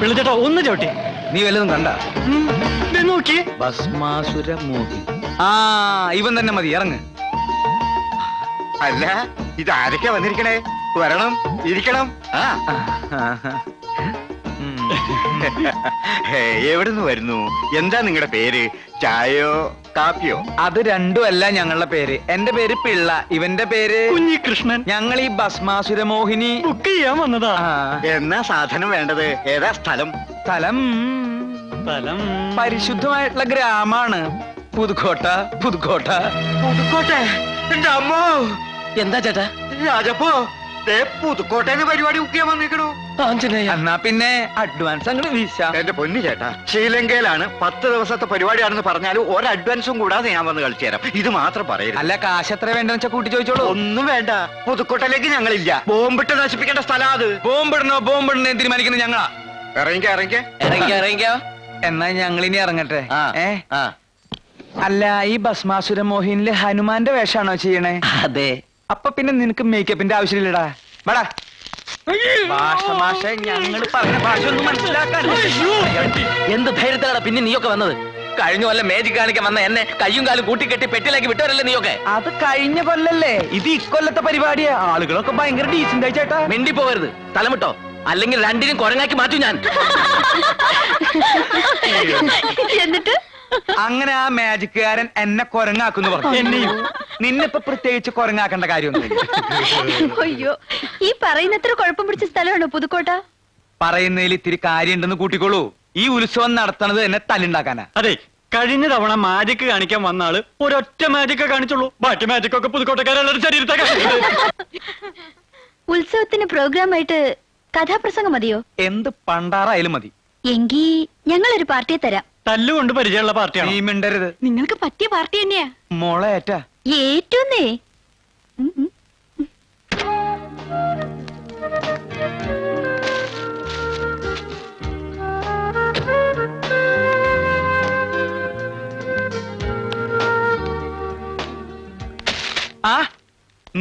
പിള്ളച്ചേട്ടാ ഒന്ന് ചവിട്ടി. നീ വല്ലതും കണ്ട? നോക്കി. ഭസ്മാസുര മോഹി. ആ ഇവൻ തന്നെ മതി, ഇറങ്ങ്. അല്ല, ഇത് ആരൊക്കെ വന്നിരിക്കണേ? വരണം, ഇരിക്കണം. എവിടുന്ന് വരുന്നു? എന്താ നിങ്ങളുടെ പേര്? ചായയോ കാപ്പിയോ? അത് രണ്ടുമല്ല ഞങ്ങളുടെ പേര്. എന്റെ പേര് പിള്ള, ഇവന്റെ പേര് കുഞ്ഞികൃഷ്ണൻ. ഞങ്ങൾ ഈ ഭസ്മാസുര മോഹിനി ബുക്ക് ചെയ്യാൻ വന്നതാ. എന്നാ സാധനം വേണ്ടത്? ഏതാ സ്ഥലം? സ്ഥലം പരിശുദ്ധമായിട്ടുള്ള ഗ്രാമാണ് പുതുക്കോട്ട. പുതുക്കോട്ട. പുതുക്കോട്ടെ? എന്റെ അമ്മോ! എന്താ ചേട്ടാ? രാജപ്പോ പുതുക്കോട്ടേന്ന് പരിപാടി ബുക്ക് ചെയ്യാൻ വന്നിരിക്കണു. എന്നാ പിന്നെ അഡ്വാൻസ് അങ്ങോട്ട് വീശാം. എന്റെ പൊന്നു ചേട്ടാ, ശ്രീലങ്കയിലാണ് 10 ദിവസത്തെ പരിപാടിയാണെന്ന് പറഞ്ഞാലും ഒരു അഡ്വാൻസും കൂടാതെ ഞാൻ വന്ന് കളിച്ചു തരാം. ഇത് മാത്രം പറയരുത്. അല്ല, കാശ് എത്ര വേണ്ടെന്ന് വെച്ചാ കൂട്ടി ചോദിച്ചോളൂ. ഒന്നും വേണ്ട, പുതുക്കോട്ടയിലേക്ക് ഞങ്ങളില്ല. ബോംബിട്ട് നശിപ്പിക്കേണ്ട സ്ഥലം അത്. ബോംബിടണോ തീരുമാനിക്കുന്നത് ഞങ്ങളാ. ഇറങ്ങിക്കോ. എന്നാ ഞങ്ങളിനി ഇറങ്ങട്ടെ. അല്ല, ഈ ഭസ്മാസുര മോഹിനില് ഹനുമാന്റെ വേഷാണോ ചെയ്യണേ? അതെ. അപ്പൊ പിന്നെ നിനക്ക് മേക്കപ്പിന്റെ ആവശ്യമില്ലടാ. വേടാ ഭാഷ ഞങ്ങൾ പറഞ്ഞ ഭാഷ ഒന്നും മനസ്സിലാക്കാൻ. എന്ത് ധൈര്യത്തിലാണ് പിന്നെ നീയൊക്കെ വന്നത്? കഴിഞ്ഞ കൊല്ലം മേജിക് കാണിക്കാൻ വന്ന എന്നെ കയ്യും കാലും കൂട്ടിക്കെട്ടി പെട്ടിയിലേക്ക് വിട്ടവരല്ലേ നീയൊക്കെ? അത് കഴിഞ്ഞ കൊല്ലല്ലേ, ഇത് ഇക്കൊല്ലത്തെ പരിപാടിയാ. ആളുകളൊക്കെ ഭയങ്കര ഡീസന്റ് ആയി ചേട്ടാ. മിണ്ടി പോകരുത്, തലമിട്ടോ, അല്ലെങ്കിൽ രണ്ടിനും കുരങ്ങാക്കി മാറ്റും ഞാൻ. എന്നിട്ട് അങ്ങനെ ആ മാജിക്കുകാരൻ എന്നെ കുരങ്ങാക്കുന്നു പറഞ്ഞു. എന്നെയും നിന്നിപ്പോ പ്രത്യേകിച്ച് കുരങ്ങാക്കേണ്ട കാര്യമൊന്നും. അയ്യോ, ഈ പറയുന്നത്ര കുഴപ്പം പിടിച്ച സ്ഥലമാണോ പുതുക്കോട്ട? പറയുന്നതിൽ ഇത്തിരി കാര്യമുണ്ടെന്ന് കൂട്ടിക്കോളൂ. ഈ ഉത്സവം നടത്തണത് എന്നെ തല്ലുണ്ടാക്കാനാ. അതെ, കഴിഞ്ഞ തവണ മാജിക് കാണിക്കാൻ വന്ന ആള് ഒരൊറ്റ മാജിക്കേ കാണിച്ചുള്ളൂ. ബാക്കി മാജിക്കൊക്കെ പുതുക്കോട്ടക്കാരെല്ലാവരും ശരീരത്തെ. ഉത്സവത്തിന് പ്രോഗ്രാം ആയിട്ട് കഥാപ്രസംഗം മതിയോ? എന്ത് പണ്ടാറായാലും മതി. എങ്കി ഞങ്ങളൊരു പാർട്ടിയെ തരാം. തല്ലുകൊണ്ട് പരിചയമുള്ള പാർട്ടിയാണ്. നീ മിണ്ടരുത്. നിങ്ങൾക്ക് പറ്റിയ പാർട്ടി തന്നെയാ. മോളെ ഏറ്റാ ഏറ്റവുന്നേ. ആ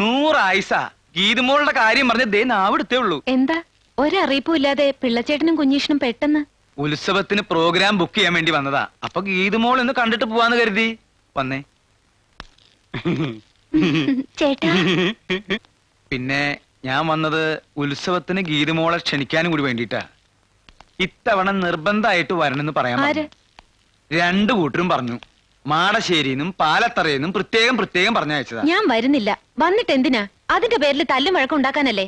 100 ആയിസ ഗീതുമോളുടെ കാര്യം പറഞ്ഞ് ദേ നാവിടുത്തേ ഉള്ളൂ. എന്താ ഒരറിയിപ്പും ഇല്ലാതെ പിള്ളച്ചേട്ടനും കുഞ്ഞീഷനും പെട്ടെന്ന്? ഉത്സവത്തിന് പ്രോഗ്രാം ബുക്ക് ചെയ്യാൻ വേണ്ടി വന്നതാ. അപ്പൊ ഗീതുമോൾ ഒന്ന് കണ്ടിട്ട് പോവാന്ന് കരുതി വന്നേ. ചേട്ടാ, പിന്നെ ഞാൻ വന്നത് ഉത്സവത്തിന് ഗീതുമോളെ ക്ഷണിക്കാനും കൂടി വേണ്ടിട്ടാ. ഇത്തവണ നിർബന്ധമായിട്ട് വരണമെന്ന് പറയാൻ പറഞ്ഞു. 2 കൂട്ടരും പറഞ്ഞു. മാടശ്ശേരിന്നും പാലത്തറയെന്നും പ്രത്യേകം പറഞ്ഞയച്ചതാ. ഞാൻ വരുന്നില്ല. വന്നിട്ട് എന്തിനാ? അതിന്റെ പേരിൽ തല്ലും വഴക്കം ഉണ്ടാക്കാനല്ലേ?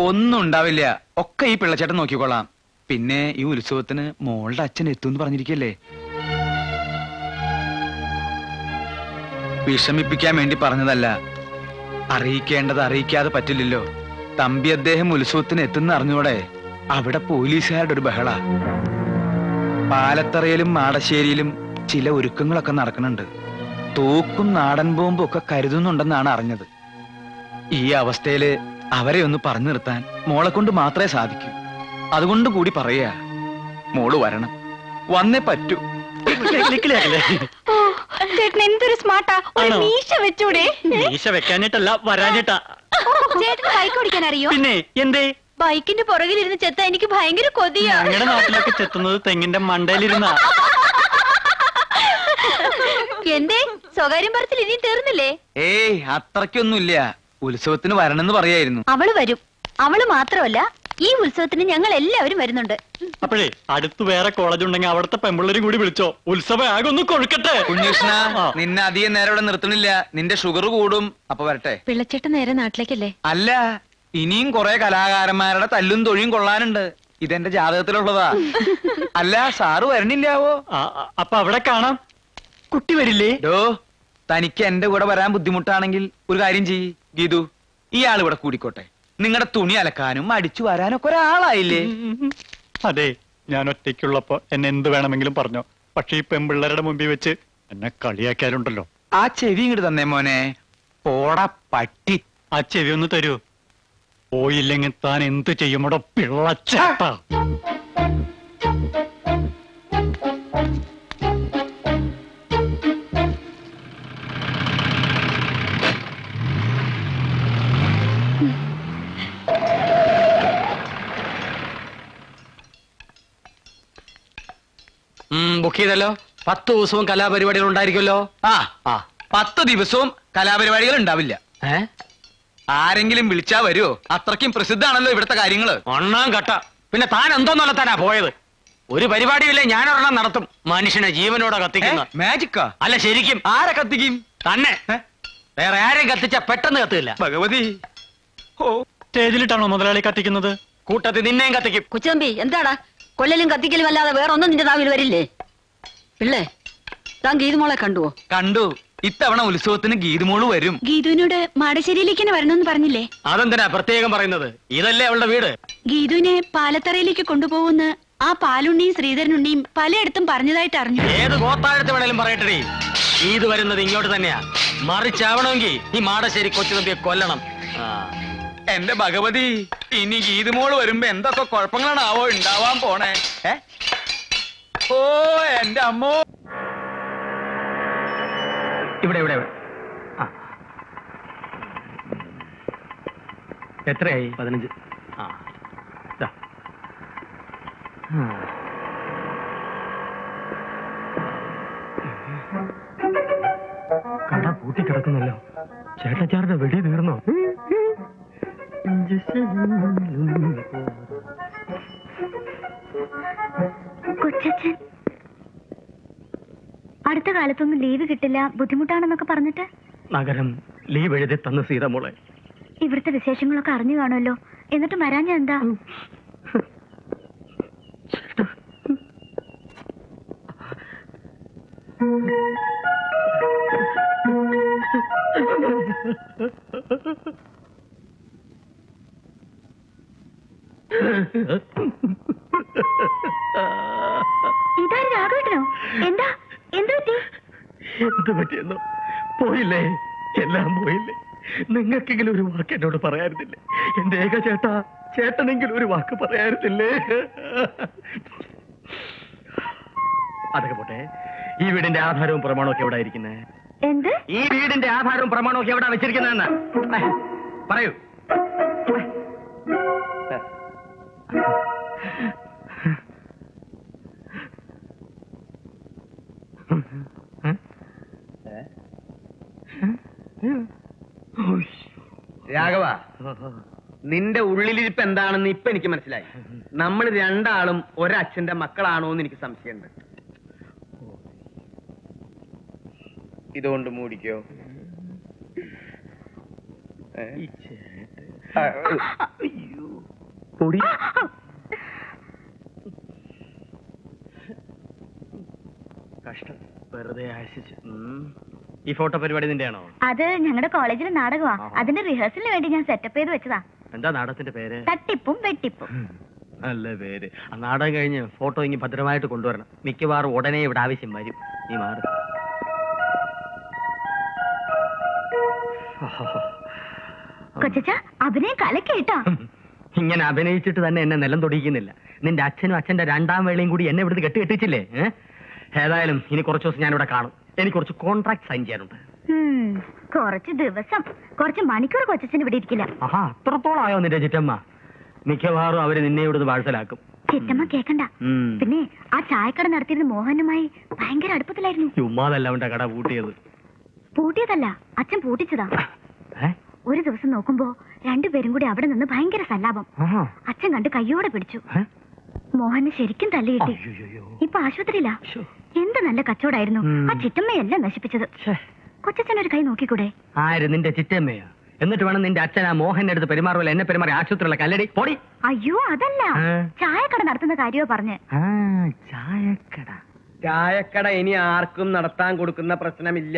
ഒന്നും ഉണ്ടാവില്ല, ഒക്കെ ഈ പിള്ളച്ചേട്ടൻ നോക്കിക്കോളാം. പിന്നെ ഈ ഉത്സവത്തിന് മോളുടെ അച്ഛൻ എത്തുമെന്ന് പറഞ്ഞിരിക്കല്ലേ. വിഷമിപ്പിക്കാൻ വേണ്ടി പറഞ്ഞതല്ല. അറിയിക്കേണ്ടത് അറിയിക്കാതെ പറ്റില്ലല്ലോ. തമ്പി അദ്ദേഹം ഉത്സവത്തിന് എത്തുന്ന അറിഞ്ഞൂടെ? അവിടെ പോലീസുകാരുടെ ഒരു ബഹള. പാലത്തറയിലും മാടശ്ശേരിയിലും ചില ഒരുക്കങ്ങളൊക്കെ നടക്കുന്നുണ്ട്. തോക്കും നാടൻ ബോംബും ഒക്കെ കരുതുന്നുണ്ടെന്നാണ് അറിഞ്ഞത്. ഈ അവസ്ഥയില് അവരെ ഒന്ന് പറഞ്ഞു നിർത്താൻ മോളെ കൊണ്ട് മാത്രമേ സാധിക്കൂ. അതുകൊണ്ട് കൂടി പറയാ, മോള് വരണം, വന്നേ പറ്റൂ. ചേട്ടൻ എന്തൊരു സ്മാർട്ടാ. ഒരു മീശ വെച്ചൂടെ? മീശ വെക്കാനിട്ടല്ല, വരാനിട്ടാ. ചേട്ടന് ബൈക്ക് ഓടിക്കാൻ അറിയോ? പിന്നെ എന്തേ? ബൈക്കിന്റെ പുറകിലിരുന്ന് ചെത്ത എനിക്ക് ഭയങ്കര കൊതിയാ. ഞങ്ങളുടെ നാട്ടിലൊക്കെ ചെത്തുന്നത് തെങ്ങിന്റെ മണ്ടയിലിരുന്ന. എന്തേ സ്വകാര്യം പറച്ചിൽ ഇനിയും തീർന്നില്ലേ? ഏയ് അത്രയ്ക്കൊന്നുമില്ല. ഉത്സവത്തിന് വരണമെന്ന് പറയായിരുന്നു. അവള് വരും. അവള് മാത്രമല്ല, ഈ ഉത്സവത്തിന് ഞങ്ങൾ എല്ലാവരും വരുന്നുണ്ട്. അപ്പോഴേ അടുത്ത് വേറെ കോളേജ് ഉണ്ടെങ്കിൽ അവിടുത്തെ പെമ്പിള്ളേരും കൂടി വിളിച്ചോ. ഉത്സവം ആകെ ഒന്ന് കൊഴുക്കട്ടെ. കുഞ്ഞുഷ്ണ, നിന്നെ അധികം നേരം ഇവിടെ നിർത്തണില്ല. നിന്റെ ഷുഗർ കൂടും. അപ്പൊ വരട്ടെ. പിള്ളച്ചേട്ടൻ നേരെ നാട്ടിലേക്കല്ലേ? അല്ല, ഇനിയും കുറെ കലാകാരന്മാരുടെ തല്ലും തൊഴിയും കൊള്ളാനുണ്ട്. ഇതെന്റെ ജാതകത്തിലുള്ളതാ. അല്ല, സാറ് വരണില്ലാവോ? അപ്പൊ അവിടെ കാണാം. കുട്ടി വരില്ലേ? തനിക്ക് എന്റെ കൂടെ വരാൻ ബുദ്ധിമുട്ടാണെങ്കിൽ ഒരു കാര്യം ചെയ്യ് ഗീതു, ഇയാൾ ഇവിടെ കൂടിക്കോട്ടെ. നിങ്ങളുടെ തുണി അലക്കാനും അടിച്ചു വരാനൊക്കെ ഒരാളായില്ലേ? അതെ, ഞാൻ ഒറ്റയ്ക്കുള്ളപ്പോ എന്നെ എന്ത് വേണമെങ്കിലും പറഞ്ഞോ. പക്ഷെ ഈ പെമ്പിള്ളേരുടെ മുമ്പിൽ വെച്ച് എന്നെ കളിയാക്കാറുണ്ടല്ലോ. ആ ചെവി ഇങ്ങോട്ട് തന്നേ മോനെ. പോടാ പട്ടി. ആ ചെവി ഒന്ന് തരൂ. പോയില്ലെങ്കിൽ താൻ എന്ത് ചെയ്യുമോടോ പിള്ളച്ചേട്ടാ. ബുക്ക് ചെയ്തല്ലോ. 10 ദിവസവും കലാപരിപാടികൾ ഉണ്ടായിരിക്കുമല്ലോ. ആ 10 ദിവസവും കലാപരിപാടികൾ ഉണ്ടാവില്ല. ആരെങ്കിലും വിളിച്ചാ വരുമോ? അത്രയ്ക്കും പ്രസിദ്ധാണല്ലോ ഇവിടുത്തെ കാര്യങ്ങള്. ഒന്നാം കട്ട. പിന്നെ താൻ എന്തോന്നല്ലത്താനാ പോയത്? ഒരു പരിപാടിയില്ലേ, ഞാനൊരെണ്ണം നടത്തും. മനുഷ്യനെ ജീവനോടെ കത്തിക്കുന്ന. മാജിക്കാ? അല്ല, ശരിക്കും. ആരെ കത്തിക്കും? തന്നെ. വേറെ ആരെയും കത്തിച്ചാ പെട്ടെന്ന് കത്തില്ല. ഭഗവതി. ഓ, സ്റ്റേജിലിട്ടാണോ മുതലാളി കത്തിക്കുന്നത്? കൂട്ടത്തിൽ നിന്നെയും കത്തിക്കും. കൊച്ചമ്പി, എന്താടാ കൊല്ലലും കത്തിക്കലും അല്ലാതെ വേറെ ഒന്നും നിന്റെ നാവിൽ വരില്ലേ? പിള്ളേ, താൻ ഗീതുമോളെ കണ്ടുവോ? കണ്ടു. ഇത്തവണ ഉത്സവത്തിന് ഗീതുമോള് വരും. ഗീതുവിനോട് മാടശ്ശേരിയിലേക്ക് വരണമെന്ന് പറഞ്ഞില്ലേ? അതെന്തിനാ പ്രത്യേകം പറയുന്നത്? ഇതല്ലേ അവളുടെ വീട്. ഗീതുവിനെ പാലത്തറയിലേക്ക് കൊണ്ടുപോകുന്ന ആ പാലുണ്ണിയും ശ്രീധരനുണ്ണിയും പലയിടത്തും പറഞ്ഞതായിട്ട് അറിഞ്ഞു. ഏത് ഗോത്താഴത്ത് വേണേലും പറയട്ടെ, ഇത് വരുന്നത് ഇങ്ങോട്ട് തന്നെയാ. മറിച്ചാവണമെങ്കിൽ ഈ മാടശ്ശേരി കൊച്ചുതമ്പിയെ കൊല്ലണം. എന്റെ ഭഗവതി, ഇനി ഗീതുമോള് വരുമ്പോ എന്തൊക്കെ കുഴപ്പങ്ങളാണാവോ ഉണ്ടാവാൻ പോണേ. ഓ എന്റെ അമ്മോ. ഇവിടെ ഇവിടെ എത്രയായി? 15. കട പൂട്ടി കിടക്കുന്നല്ലോ. ചേട്ടച്ചാരുടെ വെടി തീർന്നോ? കൊച്ചച്ഛൻ അടുത്ത കാലത്തൊന്നും ലീവ് കിട്ടില്ല, ബുദ്ധിമുട്ടാണെന്നൊക്കെ പറഞ്ഞിട്ട് നഗരം ലീവ് എഴുതി തന്നു സീതമോളെ. ഇവിടുത്തെ വിശേഷങ്ങളൊക്കെ അറിഞ്ഞു കാണുമല്ലോ, എന്നിട്ട് വരാഞ്ഞ എന്താ? ഇതാര് രാഘവേട്ടനോ? എന്താ എന്ത് പറ്റി? എന്ത് പറ്റിയെന്നോ? പോയില്ലേ, എല്ലാം പോയില്ലേ. നിങ്ങൾക്കെങ്കിലും ഒരു വാക്ക് എന്നോട് പറയാറുന്നില്ലേ? എന്റെ ഏക ചേട്ടാ, ചേട്ടനെങ്കിലും ഒരു വാക്ക് പറയാറുന്നില്ലേ? അതൊക്കെ പോട്ടെ, ഈ വീടിന്റെ ആധാരവും പ്രമാണവും ഒക്കെ എവിടെ ഇരിക്കുന്നത്? എന്ത്? ഈ വീടിന്റെ ആധാരവും പ്രമാണവും ഒക്കെ എവിടെ വെച്ചിരിക്കുന്നതെന്ന് പറയൂ. രാഘവ, നിന്റെ ഉള്ളിലിരിപ്പ് എന്താണെന്ന് ഇപ്പൊ എനിക്ക് മനസ്സിലായി. നമ്മൾ രണ്ടാളും ഒരച്ഛന്റെ മക്കളാണോ എന്ന് എനിക്ക് സംശയമുണ്ട്. ഇതുകൊണ്ട് മൂടിക്കോ. പൊടി. കഷ്ടം, വെറുതെ ആശിച്ചു. ഈ ഫോട്ടോ പരിപാടി നിന്റെയാണോ? അത് ഞങ്ങളുടെ കോളേജിലെ നാടകമാ. അതിന്റെ റിഹേഴ്സലിന് വേണ്ടി ഞാൻ സെറ്റപ്പ് ചെയ്ത് വെച്ചതാ. എന്താ നാടകത്തിന്റെ പേര്? തട്ടിപ്പും വെട്ടിപ്പും. നല്ല പേര്. ആ നാടകം കഴിഞ്ഞ് ഫോട്ടോ ഇങ്ങ് ഭദ്രമായിട്ട് കൊണ്ടുവരണം. മിക്കവാറും ഉടനെ ഇവിടെ ആവശ്യം വരും. നീ മാറി. കൊച്ചച്ച അഭിനയം കലക്കേട്ടാ. ഇങ്ങനെ അഭിനയിച്ചിട്ട് തന്നെ എന്നെ നിലം തൊടിയിക്കുന്നില്ല. നിന്റെ അച്ഛനും അച്ഛന്റെ രണ്ടാം വേളയും കൂടി എന്നെ ഇവിടുന്ന് കെട്ടിച്ചില്ലേ? ഏതായാലും ഇനി കുറച്ച് ദിവസം ഞാനിവിടെ കാണും. എനിക്ക് കുറച്ച് കോൺട്രാക്ട് സൈൻ ചെയ്യാനുണ്ട്. കുറച്ച് ദിവസം, കുറച്ച് മണിക്കൂർ കൊച്ചച്ഛൻ ഇവിടെ ഇരിക്കില്ല. ആഹാ, അത്രത്തോളം ആയോ നിന്റെ ചിറ്റമ്മ? മിക്കവാറും അവര് നിന്നെ ഇവിടുന്ന് വാഴ്സലാക്കും. ചിറ്റമ്മ കേക്കണ്ട. പിന്നെ ആ ചായക്കട നടത്തിയിരുന്ന മോഹനുമായി ഭയങ്കര അടുപ്പത്തിലായിരുന്നു. ചുമ്മാതല്ല അവന്റെ കട പൂട്ടിയത്. പൂട്ടിയതല്ല, അച്ഛൻ പൂട്ടിച്ചതാ. ഒരു ദിവസം നോക്കുമ്പോ രണ്ടുപേരും കൂടി അവിടെ നിന്ന് ഭയങ്കര സല്ലാപം. അച്ഛൻ കണ്ട് കയ്യോടെ പിടിച്ചു. മോഹന് ശരിക്കും തല്ലിയിട്ടി. ഇപ്പൊ ആശുപത്രിയില്ല. എന്ത് നല്ല കച്ചവടായിരുന്നു. ആ ചിറ്റമ്മയെല്ലാം നശിപ്പിച്ചത്. കൊച്ചച്ഛനൊരു കൈ നോക്കിക്കൂടെ? ആര്? നിന്റെ ചിറ്റമ്മയാ? എന്നിട്ട് വേണം നിന്റെ അച്ഛൻ ആ മോഹന്റെ അടുത്ത് പെരുമാറുമല്ലോ എന്നെ പെരുമാറി ആശുപത്രിയുള്ള കല്ലടി പൊടി. അയ്യോ അതല്ല, ചായക്കട നടത്തുന്ന കാര്യമോ പറഞ്ഞ്. ചായക്കട. ചായക്കട ഇനി ആർക്കും നടത്താൻ കൊടുക്കുന്ന പ്രശ്നമില്ല.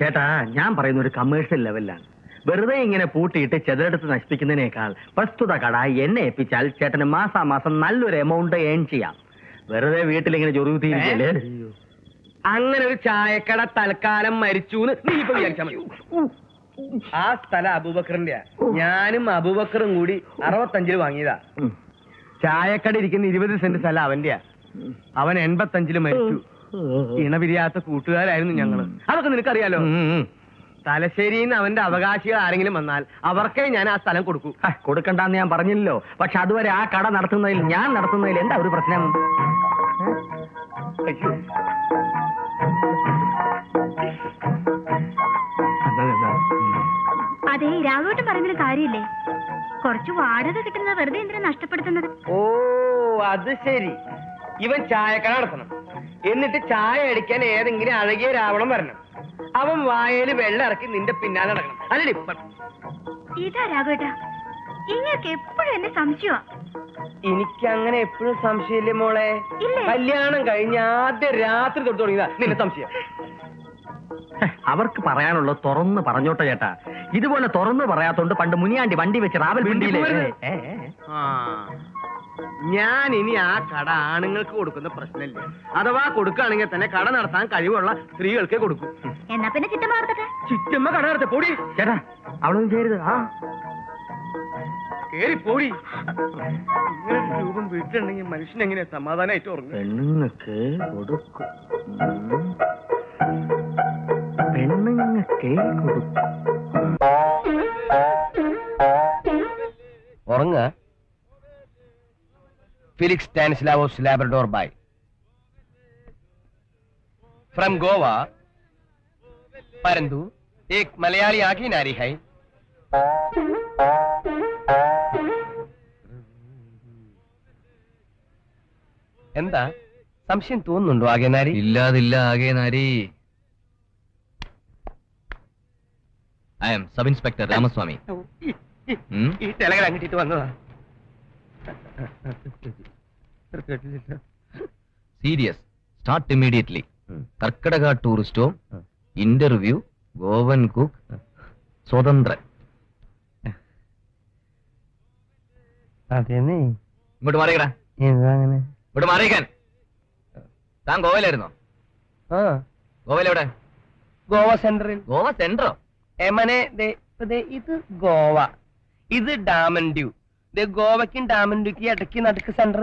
ചേട്ടാ, ഞാൻ പറയുന്ന ഒരു കമേഴ്ഷ്യൽ ലെവലിലാണ്. വെറുതെ ഇങ്ങനെ പൂട്ടിയിട്ട് ചെതലെടുത്ത് നശിപ്പിക്കുന്നതിനേക്കാൾ പ്രസ്തുത കട എന്നെ ഏൽപ്പിച്ചാൽ ചേട്ടന് മാസാമാസം നല്ലൊരു എമൗണ്ട് ഏൺ ചെയ്യാം. വെറുതെ വീട്ടിലിങ്ങനെ ചൊറിയുത്തിയിരിക്കല്ലേ. അങ്ങനെ ഒരു ചായക്കട തൽക്കാലം മരിച്ചു നീ ഇപ്പൊ വിചാരിച്ചാൽ മതി. ആ സ്ഥലം അബൂബക്കറിന്റെ. ഞാനും അബൂബക്കറും കൂടി 65 വാങ്ങിയതാ. ചായക്കട ഇരിക്കുന്ന 20 സെന്റ് സ്ഥലം അവന്റെയാ. അവൻ 85 മരിച്ചു. ഇണപിരിയാത്ത കൂട്ടുകാരായിരുന്നു ഞങ്ങള്. അതൊക്കെ നിനക്കറിയാലോ. തലശ്ശേരിന്ന് അവന്റെ അവകാശികൾ ആരെങ്കിലും വന്നാൽ അവർക്കേ ഞാൻ ആ സ്ഥലം കൊടുക്കൂ. കൊടുക്കണ്ടെന്ന് ഞാൻ പറഞ്ഞില്ലല്ലോ. പക്ഷെ അതുവരെ ആ കട നടത്തുന്നതിൽ ഞാൻ നടത്തുന്നതിൽ എന്താ ഒരു പ്രശ്നം? അയ്യോ. എന്നാ, എന്നാ. അതെ, രാഘവട്ടം പറയുന്നൊരു കാര്യമില്ലേ? കുറച്ച് വാടക കിട്ടുന്നത് വെറുതെ എന്തിനാ നഷ്ടപ്പെടുത്തുന്നത്? ഓ അത് ശരി. ഇവൻ ചായക്കട നടത്തണം, എന്നിട്ട് ചായ അടിക്കാൻ ഏതെങ്കിലും അഴകിയ രാവണം വരണം. അവൻ വായയിൽ വെള്ളം ഇറക്കി നിന്റെ പിന്നാലെ നടക്കണം. അല്ലേ? ഇതാ രാഘവേട്ട, ഇങ്ങക്ക് എപ്പോഴും എന്നെ സംശയമാ. എനിക്ക് അങ്ങനെ എപ്പോഴും സംശയമില്ലേ മോളെ? ഇല്ലേ? കല്യാണം കഴിഞ്ഞ ആദ്യ രാത്രി തൊട്ട് തുടങ്ങിയതാ നിന്റെ സംശയം. അവർക്ക് പറയാനുള്ളത് തുറന്ന് പറഞ്ഞോട്ടെ ചേട്ടാ. ഇതുപോലെ തുറന്ന് പറയാത്തോണ്ട് പണ്ട് മുനിയാണ്ടി വണ്ടി വെച്ച് റാവൽപിണ്ടിയിലെ ഞാൻ ഇനി ആ കട ആണുങ്ങൾക്ക് കൊടുക്കുന്ന പ്രശ്നമില്ല. അഥവാ കൊടുക്കുകയാണെങ്കിൽ തന്നെ കട നടത്താൻ കഴിവുള്ള സ്ത്രീകൾക്കേ കൊടുക്കും. എന്നാ പിന്നെ ചിറ്റമ്മ നടത്തട്ടെ. ചിറ്റമ്മ കട നടത്ത പോടി. ചേട്ടാ അവളൊന്നും ചെയ്യരുത്. ആ കേറി പോടി. ഇങ്ങനെ ഒരു രൂപം വീട്ടിലുണ്ടെങ്കിൽ മനുഷ്യൻ എങ്ങനെയാ സമാധാനമായിട്ട് ഉറങ്ങും? പെണ്ണുങ്ങൾക്ക് കൊടുക്കും. പെണ്ണുങ്ങൾക്ക് കൊടുക്കും. ഉറങ്ങ. ഫിലിക്സ് സ്റ്റാനിസ്ലാവോസ് ലാബ്രഡോർ ബൈ ഫ്രം गोवा परंतु एक मलयाली आखी नारी है. എന്താ സംശയം തോന്നുന്നുണ്ടോ ആകെ നാരി? ഇല്ലാതില്ല ആകെ നാരി. I am sub inspector Ramaswamy. ഈ ടെലഗ്രാം കിട്ടിയിട്ട് വന്നതാ. Serious start immediately. കർക്കടക tourist home, interview, Goan cook, സ്വതന്ത്രൻ. അതേന്നേ. ഇങ്ങോട്ട് മാറിയടാ. അങ്ങനെ ഇങ്ങോട്ട് മാറിയിക്കാൻ. താൻ ഗോവയിലായിരുന്നോ? ആ ഗോവയിലെവിടെ? ഗോവ സെൻട്രൽ. ഗോവ സെൻട്രോ? എമനെ ഇത് ഗോവ, ഇത് ഡാമൻ ഡ്യൂ. ഗോവയ്ക്കും ഡാമൻ ഡ്യൂക്ക് ഇടയ്ക്ക് നടുക്ക് സെന്റർ.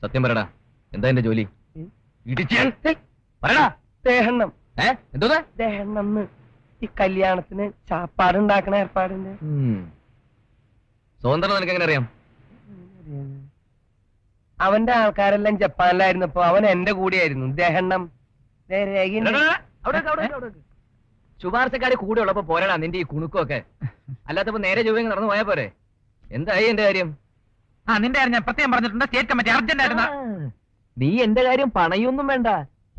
സത്യം പറയടാ, എന്താ എന്റെ ജോലി? ഇടിച്ചാൻ പറയടാ. ദേഹണ്ണം. എന്തോ ദേഹണ്ണം ഈ കല്യാണത്തിന് ചാപ്പാടുണ്ടാക്കണ ഏർപ്പാടിന്റെ. സ്വതന്ത്രം നിനക്ക് എങ്ങനെ അറിയാം? അവന്റെ ആൾക്കാരെല്ലാം ജപ്പാനിലായിരുന്നപ്പോ അവൻ എന്റെ കൂടെയായിരുന്നു. ദേഹണ്ണം. ശുപാർശക്കാര് കൂടെ ഉള്ളപ്പോ പോരാടാ നിന്റെ ഈ കുണുക്കൊക്കെ. അല്ലാത്തപ്പോ നേരെ ജോലി നടന്നു പോയാ പോരെ. എന്തായി എന്റെ കാര്യം? നിന്റെ കാര്യം ഞാൻ പ്രത്യേകം പറഞ്ഞിട്ടുണ്ട്. സ്റ്റേറ്റ് കമ്മിറ്റി അർജന്റ് ആയിരുന്നു. നീ എന്റെ കാര്യം പണയൊന്നും വേണ്ട.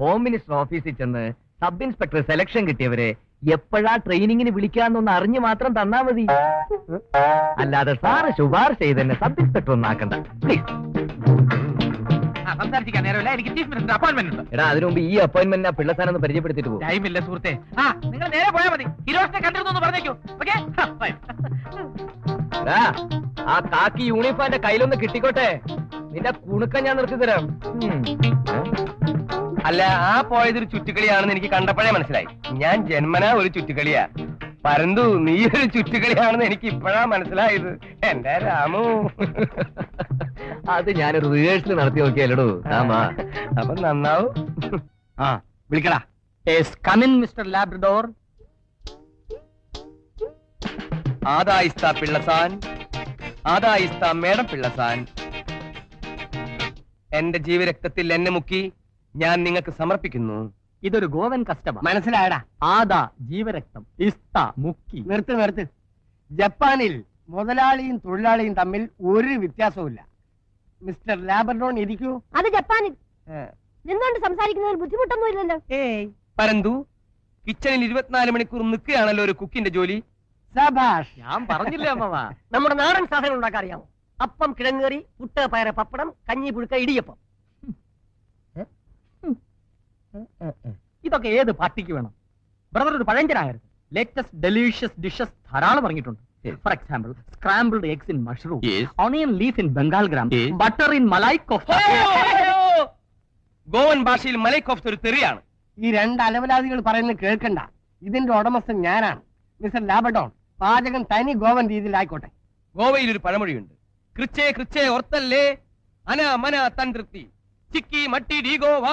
ഹോം മിനിസ്റ്റർ ഓഫീസിൽ ചെന്ന് സബ് ഇൻസ്പെക്ടർ സെലക്ഷൻ കിട്ടിയവരെ എപ്പോഴാ ട്രെയിനിങ്ങിന് വിളിക്കാന്നൊന്ന് അറിഞ്ഞു മാത്രം തന്നാ മതി. അല്ലാതെ സാറ് ശുപാർശ ചെയ്തെന്നെ സബ് ഇൻസ്പെക്ടർ ഒന്നാക്കണ്ട പ്ലീസ്. സംസാരിക്കാൻ നേരമില്ല, എനിക്ക് ചീഫ് മിനിസ്റ്റർ അപ്പോയിന്റ്മെന്റ് ഉണ്ട്. എടാ അതിനു മുമ്പ് ഈ അപ്പോയിന്റ്മെന്റ് പിള്ളസാനം ഒന്ന് പരിചയപ്പെടുത്തിട്ട് പോകും. ടൈമില്ല സുഹൃത്തെ. നിങ്ങൾ നേരെ പോയാൽ മതി. ഹിരോഷിനെ കണ്ടിരുന്നു പറഞ്ഞേക്കൂ. ആ കാക്കി യൂണിഫോം എന്റെ കയ്യിലൊന്ന് കിട്ടിക്കോട്ടെ. നിന്റെ കുണുക്ക ഞാൻ നിർത്തി തരാം. അല്ല, ആ പോയതൊരു ചുറ്റുകളിയാണെന്ന് എനിക്ക് കണ്ടപ്പോഴേ മനസ്സിലായി. ഞാൻ ജന്മനാ ഒരു ചുറ്റുകളിയാ. പരന്തു നീ ഒരു ചുറ്റുകളിയാണെന്ന് എനിക്ക് ഇപ്പോഴാ മനസ്സിലായത്. എന്റെ രാമു. അത് ഞാനൊരു റിഹേഴ്സൽ നടത്തി നോക്കിയാലോ. അപ്പൊ നന്നാവും. വിളിക്കടാ. മിസ്റ്റർ ലാബ്രഡോർ. ആദായിസ്ത പിള്ളസാൻ, ആദായിസ്ത മേഡം പിള്ളസാൻ. എന്റെ ജീവരക്തത്തിൽ എന്നെ മുക്കി ഞാൻ നിങ്ങൾക്ക് സമർപ്പിക്കുന്നു. ഇതൊരു ഗോവൻ കസ്റ്റമർ. മനസ്സിലായടാ? ആദാ ജീവരക്തം, ഇസ്ത മുക്കി. നിർത്ത്. ജപ്പാനിൽ മുതലാളിയും തൊഴിലാളിയും തമ്മിൽ ഒരു വ്യത്യാസവുമില്ല. മിസ്റ്റർ ലാബ്രഡോർ ഇരിക്കൂ. അത് ജപ്പാനിൽ നിന്നോണ്ട് സംസാരിക്കുന്നതിൽ ബുദ്ധിമുട്ടൊന്നും ഇല്ലല്ലോ. പരന്തു കിച്ചണിൽ 24 മണിക്കൂർ നിൽക്കുകയാണല്ലോ ഒരു കുക്കിന്റെ ജോലി. സബാഷ്. ഞാൻ പറഞ്ഞില്ലേ അമ്മവാ. നമ്മുടെ നാടൻ സാധനങ്ങൾ ഉണ്ടാക്കാൻ അറിയാമോ? അപ്പം, കിഴങ്ങേറി, പുട്ട്, പയറ്, പപ്പടം, കഞ്ഞി, പുഴുക്ക, ഇടിയപ്പം. ഇതൊക്കെ ഏത് പാർട്ടിക്ക് വേണം? ബ്രദർ ഒരു പഴഞ്ചനായിരുന്നു. ലേറ്റസ്റ്റ് ഡെലീഷ്യസ് ഡിഷസ് ധാരാളം ഇറങ്ങിയിട്ടുണ്ട്. For example, scrambled eggs in mushroom, onion leaf in Bengal gram, butter in malai kofta. Goan ഭാഷയിൽ മലൈ കോഫ്ത ഒരു തെറിയാണ്. ഈ രണ്ട് അലവലാദികൾ പറയുന്നത് കേൾക്കണ്ട. ഇതിന്റെ ഉടമസ്ഥൻ ഞാനാണ്, മിസ്റ്റർ ലാബ്രഡോർ. പാചകം തനി ഗോവൻ രീതിയിലായിക്കോട്ടെ. ഗോവയിൽ ഒരു പഴമൊഴിയുണ്ട്. കൃച്ചേ കൃച്ചേ ഓർത്തല്ലേ അന മന തന്ത്രി ചിക്കി മട്ടി ഡി ഗോവ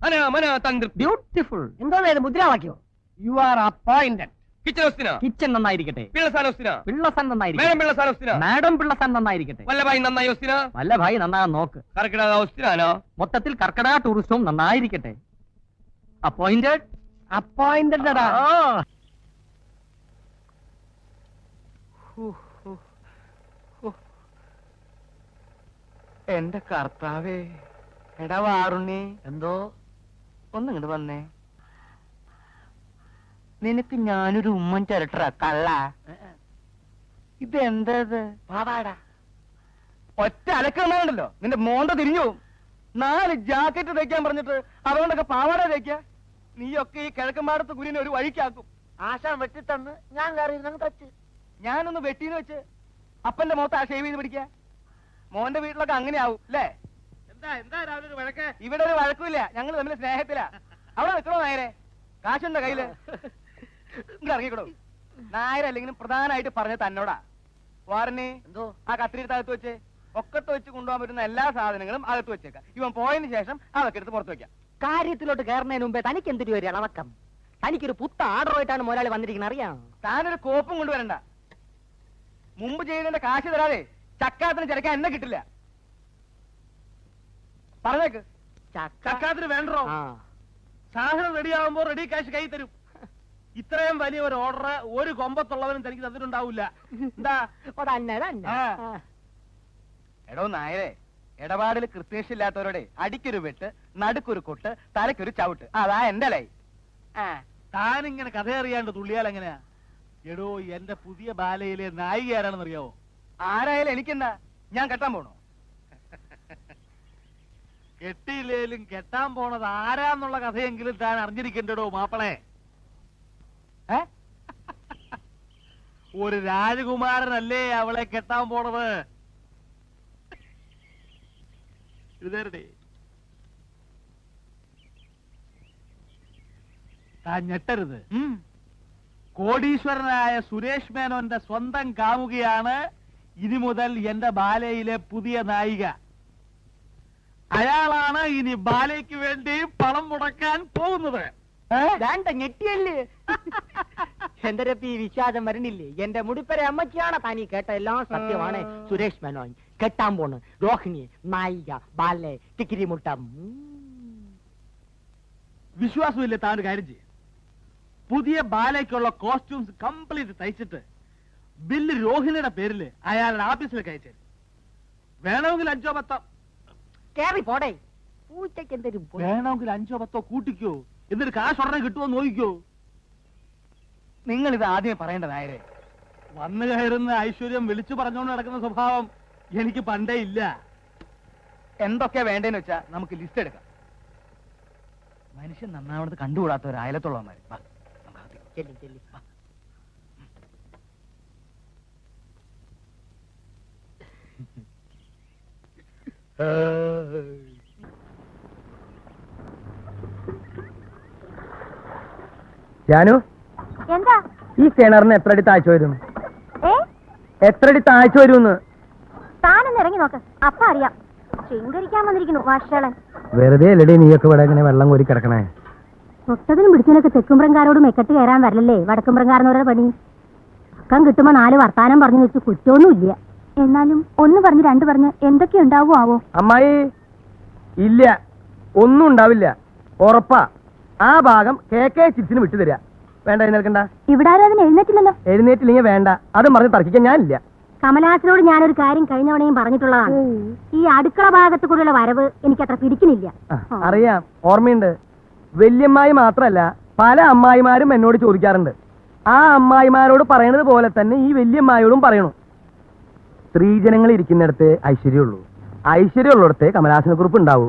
അന മന തന്ത്രി. ബ്യൂട്ടിഫുൾ. എന്തോ മുദ്രാവാക്യോ? You are appointed. കിച്ചൺ ഹൗസിനാ? കിച്ചൺ നന്നായിരിക്കട്ടെ. പിള്ളസാൻ ഹൗസിനാ? പിള്ളസൻ നന്നായിരിക്കട്ടെ. മേഡം പിള്ളസാൻ ഹൗസിനാ? മാഡം പിള്ളസൻ നന്നായിരിക്കട്ടെ. വല്ലഭായി നന്നായി ഹൗസിനാ? വല്ലഭായി നന്നാകാൻ നോക്ക്. കർക്കിടക ഹൗസിനാണോ? മൊത്തത്തിൽ കർക്കടക ടൂറിസവും നന്നായിരിക്കട്ടെ. അപ്പോയിന്റഡ്. അപ്പോയിന്റഡാ? എന്റെ കർത്താവേ. എടാ വാറുണ്ണി. എന്തോ? ഒന്നിങ്ങോട്ട് വന്നേ. നിനക്ക് ഞാനൊരു ഉമ്മൻ ചിരട്ട കള്ള. ഇതെന്തത്? പാവാടാ. ഒറ്റ അലക്കണ്ടല്ലോ, നിന്റെ മോന്ത തിരിഞ്ഞു പോവും. 4 ജാക്കറ്റ് തയ്ക്കാൻ പറഞ്ഞിട്ട് അതുകൊണ്ടൊക്കെ പാവാട തയ്ക്ക. നീയൊക്കെ ഈ കിഴക്കമ്പാടത്ത് കുരിനെ ഒരു വഴിക്കാക്കും. ആശാൻ വെട്ടിത്തന്ന് ഞാൻ കയറി തച്ച്. ഞാനൊന്ന് വെട്ടീന്ന് വെച്ച് അപ്പന്റെ മുഖത്ത് ആ ഷേവ് ചെയ്ത് പിടിക്ക. മോന്റെ വീട്ടിലൊക്കെ അങ്ങനെ ആവും അല്ലേ? എന്താ രാവിലെ ഒരു വഴക്ക്? ഇവിടെ ഒരു വഴക്കുമില്ല, ഞങ്ങൾ തമ്മിൽ സ്നേഹത്തിലാ. അവിടെ നിൽക്കണോ നായരെ? കാശുണ്ടോ കയ്യില്? ഇറങ്ങിക്കണോ? നായരല്ലെങ്കിലും പ്രധാനമായിട്ട് പറഞ്ഞ തന്നോടാ. വാറിന് എന്തോ? ആ കത്തിരിത്തകത്ത് വെച്ച് ഒക്കത്ത് വെച്ച് കൊണ്ടുപോകാൻ പറ്റുന്ന എല്ലാ സാധനങ്ങളും അകത്ത് വെച്ചേക്കാം. ഇവൻ പോയതിന് ശേഷം അതൊക്കെ എടുത്ത് പുറത്ത് വെക്കാം. കാര്യത്തിലോട്ട് കയറുന്നതിന് മുമ്പേ തനിക്ക് എന്തൊരു ഒരു ഇളവക്കം? തനിക്കൊരു പുത്ത ആർഡറുമായിട്ടാണ് മുതലാളി വന്നിരിക്കുന്നത്, അറിയാം. താനൊരു കോപ്പും കൊണ്ടുവരണ്ട. മുമ്പ് ചെയ്യുന്നതിന്റെ കാശ് തരാതെ ചക്കാത്തിന് ചിരക്കാൻ എന്നെ കിട്ടില്ല. പറഞ്ഞേക്ക്. ചക്കാത്തിന് വേണ്ടോ? സാധനം റെഡിയാവുമ്പോ റെഡി കാശ് കൈ തരും. ഇത്രയും വലിയ ഒരു ഓർഡർ ഒരു കൊമ്പത്തുള്ളവനും തനിക്ക് തന്നിട്ടുണ്ടാവില്ല. എന്താ? എടോ നായരെ, ഇടപാടിൽ കൃത്യശില്ലാത്തവരോടെ അടിക്കൊരു വെട്ട്, നടുക്കൊരു കൊട്ട്, തലക്കൊരു ചവിട്ട്. അതാ എന്റെ ലൈ. താനിങ്ങനെ കഥ അറിയാണ്ട് തുള്ളിയാൽ എങ്ങനെയാ? എടോ, എന്റെ പുതിയ ബാലയിലെ നായിക ആരാണെന്ന് അറിയാവോ? ആരായാലും എനിക്കെന്താ? ഞാൻ കെട്ടാൻ പോണോ? കെട്ടിയില്ലേലും കെട്ടാൻ പോണത് ആരാന്നുള്ള കഥയെങ്കിലും താൻ അറിഞ്ഞിരിക്കണ്ടോ മാപ്പളെ? ഒരു രാജകുമാരനല്ലേ അവളെ കെട്ടാൻ പോണത്? എഴുതേരടേ. താൻ ഞെട്ടരുത്. കോടീശ്വരനായ സുരേഷ് മേനോന്റെ സ്വന്തം കാമുകയാണ് ഇനി മുതൽ എന്റെ ബാലയിലെ പുതിയ നായിക. അയാളാണ് ഇനി ബാലയ്ക്ക് വേണ്ടി പണം മുടക്കാൻ പോകുന്നത്. ഞെട്ടിയല്ലേ? എന്റെ രപ്പി വിശ്വാസം വരണില്ലേ? എന്റെ മുടിപ്പര അമ്മച്ചിയാണ് താനീ കേട്ട എല്ലാം സത്യമാണ്. സുരേഷ് മേനോൻ കെട്ടാൻ പോണ് രോഹിണി നായിക ബാലെ ടിക്കിരി മുട്ടം. വിശ്വാസമില്ലേ? താൻ ഒരു കാര്യം ചെയ്യും. പുതിയ ബാലയ്ക്കുള്ള കോസ്റ്റ്യൂംസ് കംപ്ലീറ്റ് തയ്ച്ചിട്ട് ബില്ല് രോഹിണിയുടെ പേരില് അയാളുടെ ഓഫീസിലേക്ക് അയച്ചു. വേണമെങ്കിൽ 5-10 കേറി പോടേ. പൂച്ചയ്ക്ക് എന്തൊരു വേണമെങ്കിൽ 5-10 കൂട്ടിക്കോ. എന്നിട്ട് കാശ് ഉടനെ കിട്ടുമോ നോക്കിക്കോ. നിങ്ങൾ ഇത് ആദ്യമേ പറയേണ്ട നായരെ. വന്നു കയറുന്ന ഐശ്വര്യം വിളിച്ചു പറഞ്ഞുകൊണ്ട് നടക്കുന്ന സ്വഭാവം എനിക്ക് പണ്ടേ ഇല്ല. എന്തൊക്കെ വേണ്ടേന്ന് വെച്ചാ നമുക്ക് ലിസ്റ്റ് എടുക്കാം. മനുഷ്യൻ നന്നാവണത് കണ്ടുകൂടാത്ത ഒരു അയലത്തുള്ളവന്മാര്. ജാനു, എന്താ ഈ കിണറിന് എത്ര അടി താഴ്ച വരും? എത്ര അടി താഴ്ച വരുമെന്ന് താനൊന്ന് ഇറങ്ങി നോക്ക്, അപ്പ അറിയാം. ശൃംഗരിക്കാൻ വന്നിരിക്കുന്നു വാഷളൻ. വെറുതെ അല്ലടി നീയൊക്കെ ഇവിടെ ഇങ്ങനെ വെള്ളം കോരി കിടക്കണേ. തൊട്ടതിനും പിടിച്ചതിനൊക്കെ തെക്കുംപ്രങ്കാരോട് മെക്കെട്ട് കയറാൻ വരലല്ലേ വടക്കുംപ്രങ്കാരനോരുടെ പണി. അക്കം കിട്ടുമ്പോ 4 വർത്താനം പറഞ്ഞു വെച്ച് കുറ്റമൊന്നുമില്ല. എന്നാലും 1 പറഞ്ഞ് 2 പറഞ്ഞ് എന്തൊക്കെ ഉണ്ടാവോ ആവോ? അമ്മായി, ഇല്ല, ഒന്നും ഉണ്ടാവില്ല, ഉറപ്പാ. ആ ഭാഗം KK ചിപ്സിന് വിട്ടു തരാ. വേണ്ട, എഴുന്നേൽക്കണ്ട. ഇവിടെ ആരും അതിന് എഴുന്നേറ്റില്ലല്ലോ. എഴുന്നേറ്റില്ലെങ്കിൽ വേണ്ട, അതും പറഞ്ഞ് തർക്കിക്കാൻ ഞാനില്ല. കമലാസിനോട് ഞാനൊരു കാര്യം കഴിഞ്ഞവണയും പറഞ്ഞിട്ടുള്ളതാണ്. ഈ അടുക്കള ഭാഗത്ത് കൂടെയുള്ള വരവ് എനിക്കത്ര പിടിക്കുന്നില്ല. അറിയാം, ഓർമ്മയുണ്ട്. വല്യമ്മായി മാത്രല്ല, പല അമ്മായിമാരും എന്നോട് ചോദിക്കാറുണ്ട്. ആ അമ്മായിമാരോട് പറയണത് പോലെ തന്നെ ഈ വല്യമ്മായോടും പറയണു. സ്ത്രീജനങ്ങൾ ഇരിക്കുന്നിടത്ത് ഐശ്വര്യമുള്ളൂ, ഐശ്വര്യമുള്ളിടത്ത് കമലാസനക്കുറിപ്പ് ഉണ്ടാവൂ.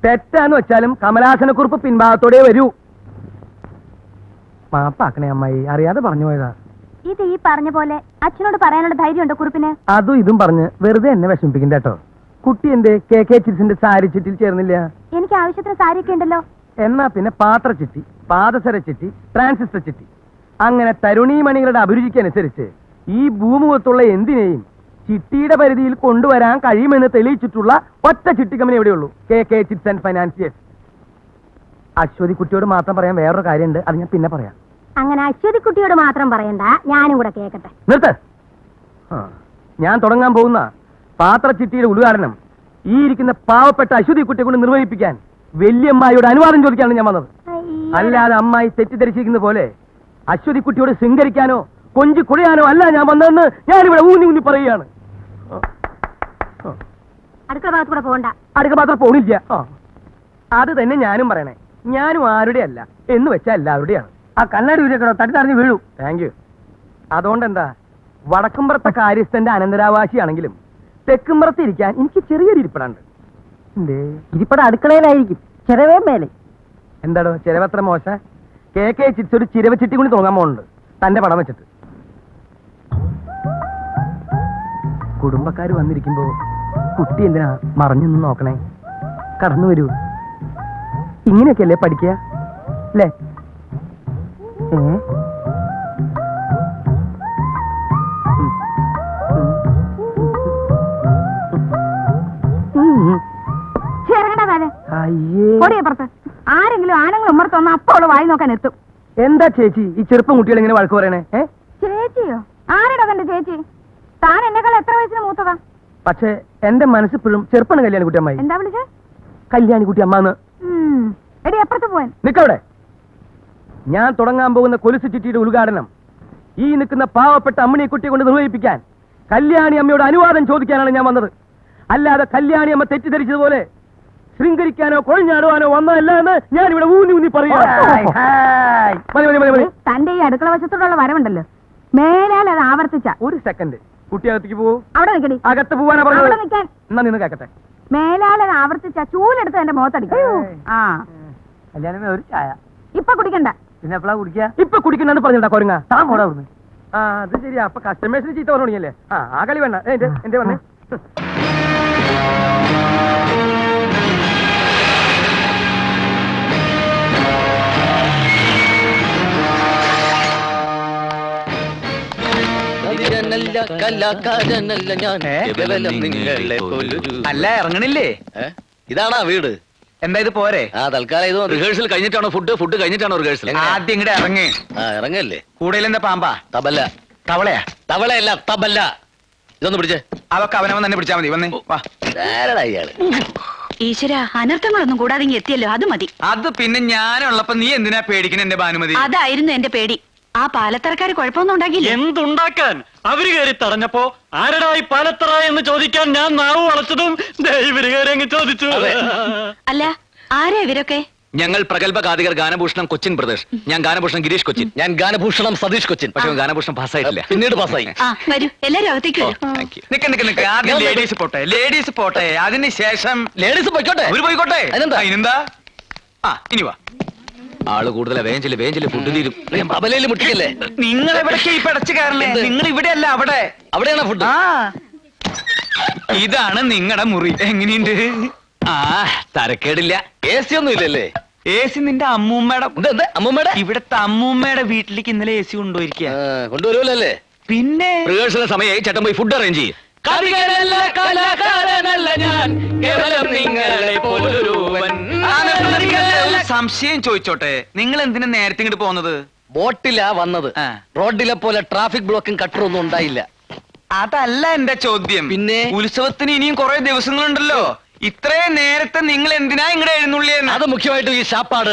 തെറ്റാന്ന് വെച്ചാലും കമലാസനക്കുറിപ്പ് പിൻഭാഗത്തോടെ വരൂ. മാപ്പാക്കണേ അമ്മായി, അറിയാതെ പറഞ്ഞു പോയതാ. ഇത് ഈ പറഞ്ഞ പോലെ അച്ഛനോട് പറയാനുള്ള ധൈര്യമുണ്ടോ കുറിപ്പിന്? അതും ഇതും പറഞ്ഞ് വെറുതെ എന്നെ വിഷമിപ്പിക്കണ്ട കേട്ടോ. കുട്ടി എന്റെ KK ചിപ്സിന്റെ സാരി ചിറ്റിൽ ചേർന്നില്ല? എനിക്ക് ആവശ്യത്തിന് സാരിയൊക്കെ ഉണ്ടല്ലോ. എന്നാ പിന്നെ പാത്ര ചിട്ടി, പാദസര ചിട്ടി, ട്രാൻസിസ്റ്റർ ചിട്ടി, അങ്ങനെ തരുണീമണികളുടെ അഭിരുചിക്കനുസരിച്ച് ഈ ഭൂമുഖത്തുള്ള എന്തിനേയും ചിട്ടിയുടെ പരിധിയിൽ കൊണ്ടുവരാൻ കഴിയുമെന്ന് തെളിയിച്ചിട്ടുള്ള ഒറ്റ ചിട്ടി കമ്പനി എവിടെയുള്ളൂ? KK chips and financiers. Aswathi കുട്ടിയോട് മാത്രം പറയാൻ വേറൊരു കാര്യമുണ്ട്, അത് ഞാൻ പിന്നെ പറയാം. അങ്ങനെ അശ്വതിക്കുട്ടിയോട് മാത്രം പറയണ്ട, ഞാനും കൂടെ കേക്കട്ടെ. നിർത്ത്. ഞാൻ തുടങ്ങാൻ പോകുന്ന പാത്രച്ചിട്ടിയുടെ ഉദ്ഘാടനം ഈ ഇരിക്കുന്ന പാവപ്പെട്ട അശ്വതി കുട്ടിയെ കൊണ്ട് നിർവഹിപ്പിക്കാൻ വല്യമ്മായിയുടെ അനുവാദം ചോദിക്കാനാണ് ഞാൻ വന്നത്. അല്ലാതെ അമ്മായി തെറ്റിദ്ധരിച്ചിരിക്കുന്ന പോലെ അശ്വതി കുട്ടിയോട് ശൃംഗരിക്കാനോ കൊഞ്ചു കുഴയാനോ അല്ല ഞാൻ വന്നതെന്ന് ഞാനിവിടെ ഊന്നി ഊന്നി പറയുകയാണ്. അടുക്കള ഭാഗത്ത് കൂടെ പോകണ്ട. അടുക്കള മാത്രം പോണില്ല. അത് തന്നെ ഞാനും പറയണേ. ഞാനും ആരുടെ അല്ല എന്ന് വെച്ചാൽ എല്ലാവരുടെയാണ്. ആ കണ്ണാടി ഉരുക്കടോ തട്ടി തടഞ്ഞ് വീഴൂ. Thank you. അതുകൊണ്ടെന്താ, വടക്കുംപുറത്തെ കാര്യസ്ഥന്റെ അനന്തരാവാസിയാണെങ്കിലും തെക്കുംപുറത്ത് ഇരിക്കാൻ എനിക്ക് ചെറിയൊരു ഇരിപ്പിടുണ്ട്. ഇരിപ്പട അടുക്കളയിലായിരിക്കും, ചെലവേ മേലെ. എന്താടോ ചിലവത്ര മോശ? KK ചിറ്റ്സ് ഒരു ചിരവ ചിട്ടി കൂടി തുടങ്ങാൻ പോകുന്നുണ്ട് തന്റെ പടം വെച്ചിട്ട്. കുടുംബക്കാർ വന്നിരിക്കുമ്പോ കുട്ടി എന്തിനാ മറഞ്ഞൊന്നും നോക്കണേ? കടന്നു വരൂ. ഇങ്ങനെയൊക്കെയല്ലേ പഠിക്കുക അല്ലേ? ആരെങ്കിലും ആണുങ്ങൾ ഉമ്മർത്തന്ന അപ്പോൾ അവള് വായി നോക്കാൻ എത്തും. എന്താ ചേച്ചി ഈ ചെറുപ്പം കുട്ടികൾ ഇങ്ങനെ വഴക്ക് പറയണേ? ചേച്ചിയോ? ആരടാ തന്റെ ചേച്ചി? താൻ എന്നെക്കാൾ എത്ര വയസ്സിന് മൂത്തതാ? പക്ഷെ എന്റെ മനസ്സിപ്പോഴും ചെറുപ്പാണ് കല്യാണിക്കുട്ടി അമ്മായി. എന്താ വിളിച്ചേ? കല്യാണിക്കുട്ടി അമ്മാന്ന്. എടി എപ്പുറത്ത് പോവാൻ? നിക്കവിടെ. ഞാൻ തുടങ്ങാൻ പോകുന്ന കൊലുസ് ചിട്ടിയുടെ ഉദ്ഘാടനം ഈ നിൽക്കുന്ന പാവപ്പെട്ട അമ്മണിയെ കുട്ടിയെ കൊണ്ട് നിർവഹിപ്പിക്കാൻ കല്യാണി അമ്മയുടെ അനുവാദം ചോദിക്കാനാണ് ഞാൻ വന്നത്. അല്ലാതെ കല്യാണി അമ്മ തെറ്റിദ്ധരിച്ചതുപോലെ ശൃംഗരിക്കാനോ കൊഴിഞ്ഞാടുവാനോ വന്നതല്ല എന്ന് ഞാൻ ഇവിടെ ഊന്നി ഊന്നി പറയാ. തന്റെ ഈ അടുക്കള വശത്തോടുള്ള വരവുണ്ടല്ലോ, മേലാൽ അത് ആവർത്തിച്ച. ഒരു സെക്കൻഡ്, കുട്ടി അകത്തേക്ക് പോവൂ. അവിടെ നിൽക്കടി. അകത്ത് പോവാനാ പറഞ്ഞത്. അവിടെ നിൽക്കാൻ. എന്നാ നിന്ന് കേക്കട്ടെ. മേലാൽ അത് ആവർത്തിച്ച ചൂലെടുത്ത് എന്റെ മുഖത്തടിക്കും. ആ കല്യാണമേ ഒരു ചായ. ഇപ്പൊ കുടിക്കണ്ട. പിന്നെ എപ്പോഴാ കുടിക്കുക? ഇപ്പൊ കുടിക്കണ്ടെന്ന് പറഞ്ഞിട്ടാ കൊരങ്ങ. താൻ പോടാ അവിടുന്ന്. ആ അത് ശരിയാ. അപ്പൊ കസ്റ്റമേഴ്സിന് ചീത്ത പറഞ്ഞു തുടങ്ങിയല്ലേ? ആ കളി വേണ്ട. എന്റെ വന്നേ. അല്ല ഇറങ്ങണില്ലേ? ഇതാണാ വീട്. എന്താ ഇത് പോരെ? ആ തൽക്കാലം ഇത് റിഹേഴ്സൽ കഴിഞ്ഞിട്ടാണോ ഫുഡ് കഴിഞ്ഞിട്ടാണോ റിഹേഴ്സൽ? ആദ്യം ഇങ്ങടെ ഇറങ്ങി. ഇറങ്ങല്ലേ. കൂടുതൽ എന്താ പാമ്പാ? തബല്ല. തവളയാ? തവളയല്ല തബല്ല. ഇതൊന്ന് പിടിച്ചേ. അതൊക്കെ അവനവൻ തന്നെ പിടിച്ചാ മതി. വന്നേ വാ. ഇയാള് ഈശ്വര, അനർത്ഥങ്ങളൊന്നും കൂടാതെ ഇങ്ങ് എത്തിയല്ലോ, അത് മതി. അത് പിന്നെ ഞാനുള്ളപ്പോ നീ എന്തിനാ പേടിക്കണ എന്റെ ഭാനുമതി? അതായിരുന്നു എന്റെ പേടി. ആ പാലത്തറക്കാര് കുഴപ്പമൊന്നും ഉണ്ടാക്കിയില്ല. എന്തുണ്ടാക്കാൻ? അവര് കയറി തടഞ്ഞപ്പോ ആരടായി പാലത്തറ എന്ന് ചോദിക്കാൻ ഞാൻ നാവ് വളച്ചതും ഇവര് കയറി അങ്ങ് ചോദിച്ചു. അല്ല, ആരാ ഇവരൊക്കെ? ഞങ്ങൾ പ്രഗത്ഭ ഗാതികർ ഗാനഭൂഷണം കൊച്ചിൻ പ്രദേശ്. ഞാൻ ഗാനഭൂഷണം ഗിരീഷ് കൊച്ചിൻ. ഞാൻ ഗാനഭൂഷണം സതീഷ് കൊച്ചിൻ. പക്ഷെ ഗാനഭൂഷണം പാസ്സായിട്ടില്ല. പിന്നീട് പാസ്സായി. ആ വരൂ, എല്ലാരും അകത്തേക്ക് വരൂ. നിക്ക് ആദ്യം ലേഡീസ് പോട്ടെ. അതിനുശേഷം ലേഡീസ് പോയിക്കോട്ടെ. അവര് പോയിക്കോട്ടെ. അതിനെന്താ? ആ ഇനി വാ. ആള് കൂടുതലാ. വേഞ്ചില് ഫുഡ് തീരും. തബലയിൽ മുട്ടിക്കല്ലേ? നിങ്ങൾ എവിടേക്ക് ഈ പടച്ചു കയറണേ? നിങ്ങൾ ഇവിടെ അല്ല, അവിടെ. അവിടെയാണോ ഫുഡ്? ആ ഇതാണ് നിങ്ങളുടെ മുറി. എങ്ങനെയുണ്ട്? ആ തരക്കേടില്ല. AC ഒന്നും ഇല്ലല്ലേ? AC നിന്റെ അമ്മൂമ്മയുടെ. അമ്മൂമ്മയുടെ? ഇവിടത്തെ അമ്മൂമ്മയുടെ വീട്ടിലേക്ക് ഇന്നലെ AC കൊണ്ടുപോയിരിക്കുക. കൊണ്ടുവരുമല്ലേ? പിന്നെ റിഹേഴ്സലിന് സമയമായി. ചേട്ടൻ പോയി ഫുഡ് അറേഞ്ച് ചെയ്യും. സംശയം ചോദിച്ചോട്ടെ, നിങ്ങൾ എന്തിനാ നേരത്തെ ഇങ്ങോട്ട് പോകുന്നത്? ബോട്ടിലാ വന്നത്. റോഡിലെ പോലെ ട്രാഫിക് ബ്ലോക്കും കട്ടറൊന്നും ഉണ്ടായില്ല. അതല്ല എന്റെ ചോദ്യം. പിന്നെ ഉത്സവത്തിന് ഇനിയും കുറെ ദിവസങ്ങളുണ്ടല്ലോ. ഇത്രയും നേരത്തെ നിങ്ങൾ എന്തിനാ ഇങ്ങടെ എഴുന്നള്ളിയെന്ന്? അത് മുഖ്യമായിട്ടും ഈ ശാപ്പാട്.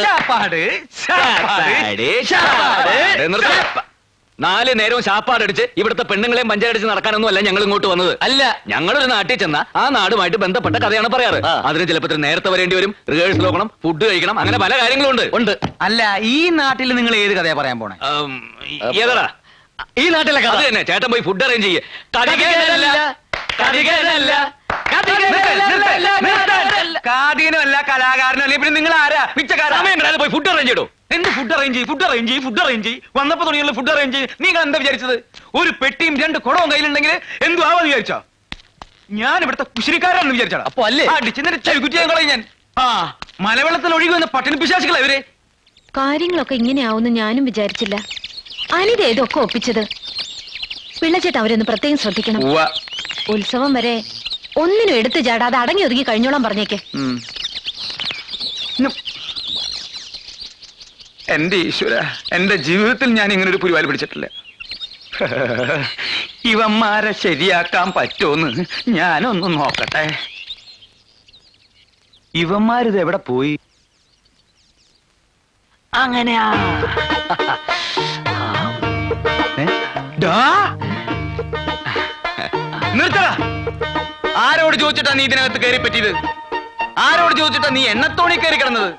4 നേരവും ശാപ്പാടടിച്ച് ഇവിടുത്തെ പെണ്ണുങ്ങളെയും പഞ്ചായടിച്ച് നടക്കാനൊന്നും അല്ല ഞങ്ങൾ ഇങ്ങോട്ട് വന്നത്. അല്ല, ഞങ്ങളൊരു നാട്ടിൽ ചെന്ന ആ നാടുമായിട്ട് ബന്ധപ്പെട്ട കഥയാണ് പറയാറ്. അതിന് ചിലപ്പോൾ നേരത്തെ വരേണ്ടി വരും. റിഹേഴ്സൽ നോക്കണം, ഫുഡ് കഴിക്കണം, അങ്ങനെ പല കാര്യങ്ങളും ഉണ്ട്. അല്ല, ഈ നാട്ടിൽ നിങ്ങൾ ഏത് കഥയാ പറയാൻ പോണേ? ഏതാ ഈ നാട്ടിലെ കഥ തന്നെ. ചേട്ടൻ പോയി ഫുഡ് അറേഞ്ച് ചെയ്യേ. കാതീനല്ല, കലാകാരനല്ല, പിന്നെ നിങ്ങൾ ആരാ? പിച്ചക്കാരൻ പോയി ഫുഡ് അറേഞ്ച് ചെയ്തോ. എന്ത് ഫുഡ് അറേഞ്ച് ചെയ്യും? വന്നപ്പോ തുടങ്ങിയുള്ള ഫുഡ് അറേഞ്ച് ചെയ്യും. നിങ്ങൾ എന്താ വിചാരിച്ചത്? ഒരു പെട്ടിയും 2 കുടവും കയ്യിലുണ്ടെങ്കിൽ എന്തു ആവാന്ന് വിചാരിച്ചോ? ഞാൻ ഇവിടുത്തെ കുശിനിക്കാരാണെന്ന് വിചാരിച്ചാ? അപ്പൊ അല്ലേ ചെകുറ്റിയാൻ കളയും ഞാൻ. മലവെള്ളത്തിൽ ഒഴുകി വന്ന പട്ടിണി പിശാചികളാ ഇവര്. കാര്യങ്ങളൊക്കെ ഇങ്ങനെയാവുമെന്ന് ഞാനും വിചാരിച്ചില്ല. അനിത ഇതൊക്കെ ഒപ്പിച്ചത്. പിള്ളച്ചേട്ട അവരൊന്ന് പ്രത്യേകം ശ്രദ്ധിക്കണം. ഉത്സവം വരെ ഒന്നിനും എടുത്തു ചാടാതെ അടങ്ങി ഒതുങ്ങി കഴിഞ്ഞോളാൻ പറഞ്ഞേക്കെ. എന്റെ ഈശ്വര, എന്റെ ജീവിതത്തിൽ ഞാൻ ഇങ്ങനെ ഒരു പുലിവാൽ പിടിച്ചിട്ടില്ല. ഇവന്മാരെ ശരിയാക്കാൻ പറ്റുമെന്ന് ഞാനൊന്ന് നോക്കട്ടെ. ഇവന്മാരിത് എവിടെ പോയി? അങ്ങനെയാ. നിർത്തടാ. ആരോട് ചോദിച്ചിട്ടാ നീ ഇതിനകത്ത് കയറി പറ്റിയത്? ആരോട് ചോദിച്ചിട്ടാ നീ എണ്ണത്തോണി കയറി കിടന്നത്?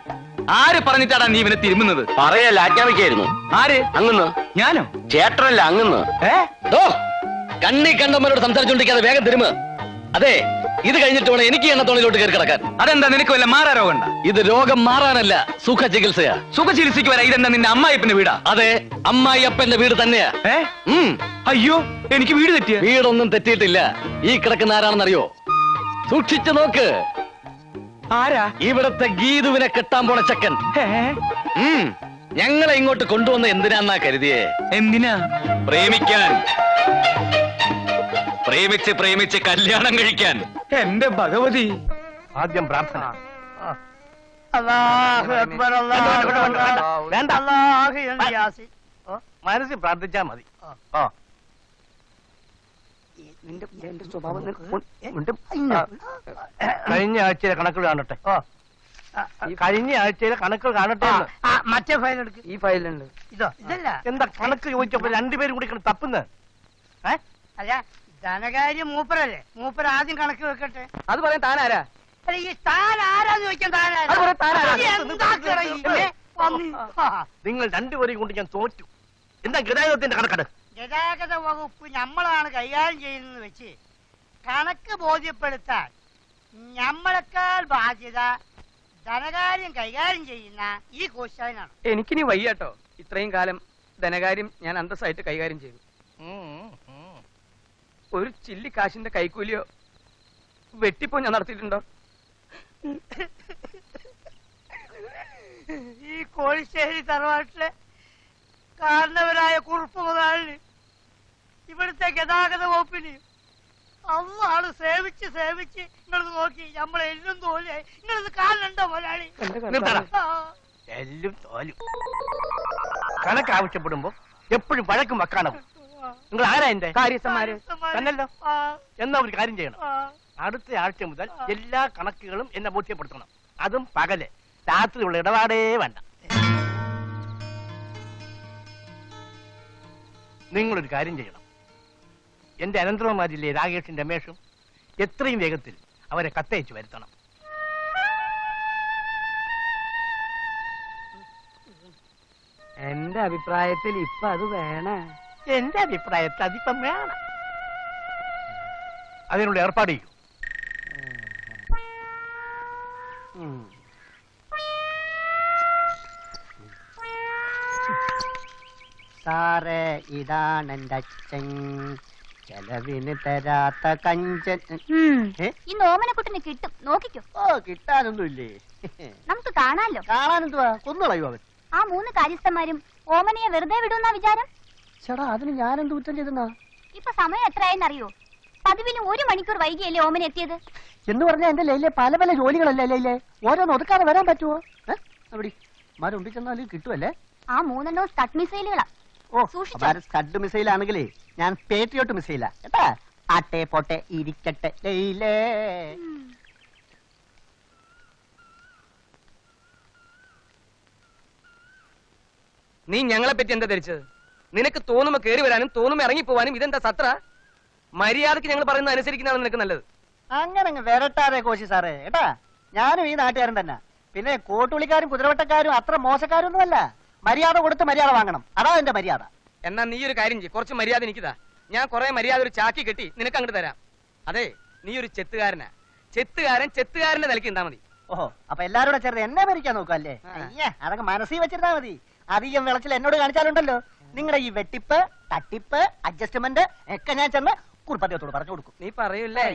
ആര് പറഞ്ഞിട്ടാടാ നീ ഇവനെ തിരുമുന്നത്? പറയല്ല, ആജ്ഞാപിക്കായിരുന്നു. ആര്? അങ്ങന്ന്. ഞാനോ? ചേട്ടനല്ല, അങ്ങന്ന്. കണ്ണി കണ്ടവരോട് സംസാരിച്ചോണ്ടിരിക്കാതെ വേഗം തിരുമ. അതെ, ഇത് കഴിഞ്ഞിട്ട് വേണം എനിക്ക് എണ്ണത്തോണിലോട്ട് കയറി കിടക്കാൻ. അതെന്താ, നിനക്ക് വല്ല മാറാ രോഗം? ഇത് രോഗം മാറാനല്ല, സുഖ ചികിത്സയാ. സുഖ ചികിത്സയ്ക്ക് വരാ. ഇതെന്താ നിന്റെ അമ്മായിപ്പന്റെ വീടാ? അതെ, അമ്മായിയപ്പന്റെ വീട് തന്നെയാ. അയ്യോ, എനിക്ക് വീട് തെറ്റിയ? വീടൊന്നും തെറ്റിയിട്ടില്ല. ഈ കിടക്കുന്ന ആരാണെന്നറിയോ? സൂക്ഷിച്ചു നോക്ക്. ആരാ? ഇവിടത്തെ ഗീതുവിനെ കെട്ടാൻ പോണ ചക്കൻ. ഞങ്ങളെ ഇങ്ങോട്ട് കൊണ്ടുവന്ന എന്തിനാന്നാ കരുതിയേ? എന്തിനാ? പ്രേമിക്കാൻ. പ്രേമിച്ച് പ്രേമിച്ച് കല്യാണം കഴിക്കാൻ. എന്റെ ഭഗവതി. ആദ്യം പ്രാർത്ഥന. മനസ്സിൽ പ്രാർത്ഥിച്ചാ മതി. കഴിഞ്ഞ ആഴ്ചയിലെ കണക്കുകൾ കാണട്ടെ. കഴിഞ്ഞ ആഴ്ചയിലെ കണക്കുകൾ കാണട്ടെ. മറ്റേ ഫയൽ എടുക്ക്. ഈ ഫയലുണ്ട്. ഇതോ? ഇതല്ല. എന്താ കണക്ക് ചോദിച്ചപ്പോ രണ്ടുപേരും കൂടി തപ്പുന്നത്? അല്ല, ധനകാര്യം മൂപ്പരല്ലേ? മൂപ്പർ ആദ്യം കണക്ക് വെക്കട്ടെ. അത് പറയാൻ താനാരാ? അല്ല, ഈ താൻ ആരാന്ന് ചോദിക്കാൻ നിങ്ങൾ രണ്ടുപേരെയും കൊണ്ട് ഞാൻ തോറ്റു. എന്താ ഗതാഗതത്തിന്റെ കണക്കട്? ഗതാഗത വകുപ്പ് നമ്മളാണ് കൈകാര്യം ചെയ്യുന്നത് വെച്ച് കണക്ക് ബോധ്യപ്പെടുത്താൻ നമ്മളെക്കാൾ ബാധ്യത ധനകാര്യം കൈകാര്യം ചെയ്യുന്ന ഈ കോശാനാണ്. എനിക്കിനി വയ്യാട്ടോ. ഇത്രയും കാലം ധനകാര്യം ഞാൻ അന്തസ്സായിട്ട് കൈകാര്യം ചെയ്തു. ഒരു ചില്ലി കാശിന്റെ കൈക്കൂലിയോ വെട്ടിപ്പോ ഞാൻ നടത്തിയിട്ടുണ്ടോ? ഈ കോഴിശ്ശേരി തറവാട്ടിലെ കാരണവരായ കുറുപ്പ് മുതലാളിന് ഇവിടുത്തെ ഗതാഗത വകുപ്പിന് അള്ളാണ് സേവിച്ച് സേവിച്ച് നിങ്ങളത് നോക്കി നമ്മളെ എല്ലും തോലിയായി. നിങ്ങളത് കാണണ്ടോ മുതലാളി? എല്ലും തോലും. കണക്ക് ആവശ്യപ്പെടുമ്പോ എപ്പോഴും വഴക്കും വെക്കാണവും. നിങ്ങൾ ആരാ എന്റെ കാര്യസ്ഥന്മാര് തന്നല്ലോ. എന്നാ ഒരു കാര്യം ചെയ്യണം. അടുത്ത ആഴ്ച മുതൽ എല്ലാ കണക്കുകളും എന്നെ ബോധ്യപ്പെടുത്തണം. അതും പകല്. രാത്രിയുള്ള ഇടപാടേ വേണ്ട. നിങ്ങളൊരു കാര്യം ചെയ്യണം. എന്റെ അനന്തരവന്മാരില്ലേ രാകേഷും രമേഷും, എത്രയും വേഗത്തിൽ അവരെ കത്തയച്ചു വരുത്തണം. എന്റെ അഭിപ്രായത്തിൽ ഇപ്പൊ അത് വേണം. എന്റെ അഭിപ്രായത്തിൽ അതിപ്പം വേണം. അതിനുള്ള ഏർപ്പാട് ചെയ്യൂ. സാറേ, ഇതാണ് എന്റെ അച്ഛൻ, ചെലവിന് തരാത്ത കഞ്ചൻ. ഇന്ന് ഓമനക്കുട്ടിന് കിട്ടും, നോക്കിക്കോ. ഓ, കിട്ടാനൊന്നുമില്ലേ? നമുക്ക് കാണാലോ. കാണാനെന്തുവാ? കൊന്നുകളയോ അവൻ? ആ 3 കാര്യസ്ഥന്മാരും ഓമനയെ വെറുതെ വിടുന്ന വിചാരം? ചേടാ, അതിന് ഞാനെന്ത് കുറ്റം ചെയ്തെന്നാ? ഇപ്പൊ സമയം എത്രയായെന്നറിയോ? പതിവിന് 1 മണിക്കൂർ വൈകിയല്ലേ ഓമന എത്തിയത്? എന്ന് പറഞ്ഞാൽ എന്റെ ലൈലെ പല പല ജോലികളല്ലേ ലൈലെ? ഓരോന്ന് ഒതുക്കാതെ വരാൻ പറ്റുമോ? അവിടെ മാരുമ്പി ചെന്നാലും കിട്ടുമല്ലേ? ആ 3 സ്റ്റഡ് മിസൈലുകളാ. ഓ, സ്റ്റഡ് മിസൈൽ ആണെങ്കിലേ ഞാൻ പേട്രിയോട്ട് മിസൈലാ കേട്ടാ. ആട്ടെ പോട്ടെ ഇരിക്കട്ടെ ലൈലേ. നീ ഞങ്ങളെ പറ്റി എന്താ ധരിച്ചത്? നിനക്ക് തോന്നുമ്പോ കയറി വരാനും തോന്നുമ്പോ ഇറങ്ങിപ്പോവാനും ഇതെന്താ സത്ര? മര്യാദക്ക് ഞങ്ങൾ പറയുന്നത് അനുസരിക്കുന്നതാണ് നിനക്ക് നല്ലത്. അങ്ങനെ വരട്ടാതെ കോശി സാറേ കേട്ടാ. ഞാനും ഈ നാട്ടുകാരൻ തന്നെ. പിന്നെ കോട്ടുളിക്കാരും കുതിരവട്ടക്കാരും അത്ര മോശക്കാരും ഒന്നുമല്ല. മര്യാദ കൊടുത്ത് മര്യാദ വാങ്ങണം, അതാ എന്റെ മര്യാദ. എന്നാ നീ ഒരു കാര്യം ചെയ്യ്, കുറച്ച് മര്യാദ എനിക്കിതാ. ഞാൻ കുറെ മര്യാദ ഒരു ചാക്കി കെട്ടി നിനക്ക് അങ്ങോട്ട് തരാം. അതെ, നീ ഒരു ചെത്തുകാരനാ. ചെത്തുകാരന്റെ നിലയ്ക്ക് ഉണ്ടാ മതി. ഓഹോ, അപ്പൊ എല്ലാരോടെ ചേർന്ന് എന്നെ ഭരിക്കാൻ നോക്കല്ലേ? അയ്യേ, അതൊക്കെ മനസ്സിൽ വെച്ചിരുന്നാ മതി. അധികം വിളച്ചിൽ എന്നോട് കാണിച്ചാലുണ്ടല്ലോ നിങ്ങളുടെ ഈ വെട്ടിപ്പ്, തട്ടിപ്പ്, അഡ്ജസ്റ്റ്മെന്റ് ഒക്കെ ഞാൻ ചെന്ന് കുറുപ്പത്തിയത്തോട് പറഞ്ഞു കൊടുക്കും. നീ പറയൂല്ലേ?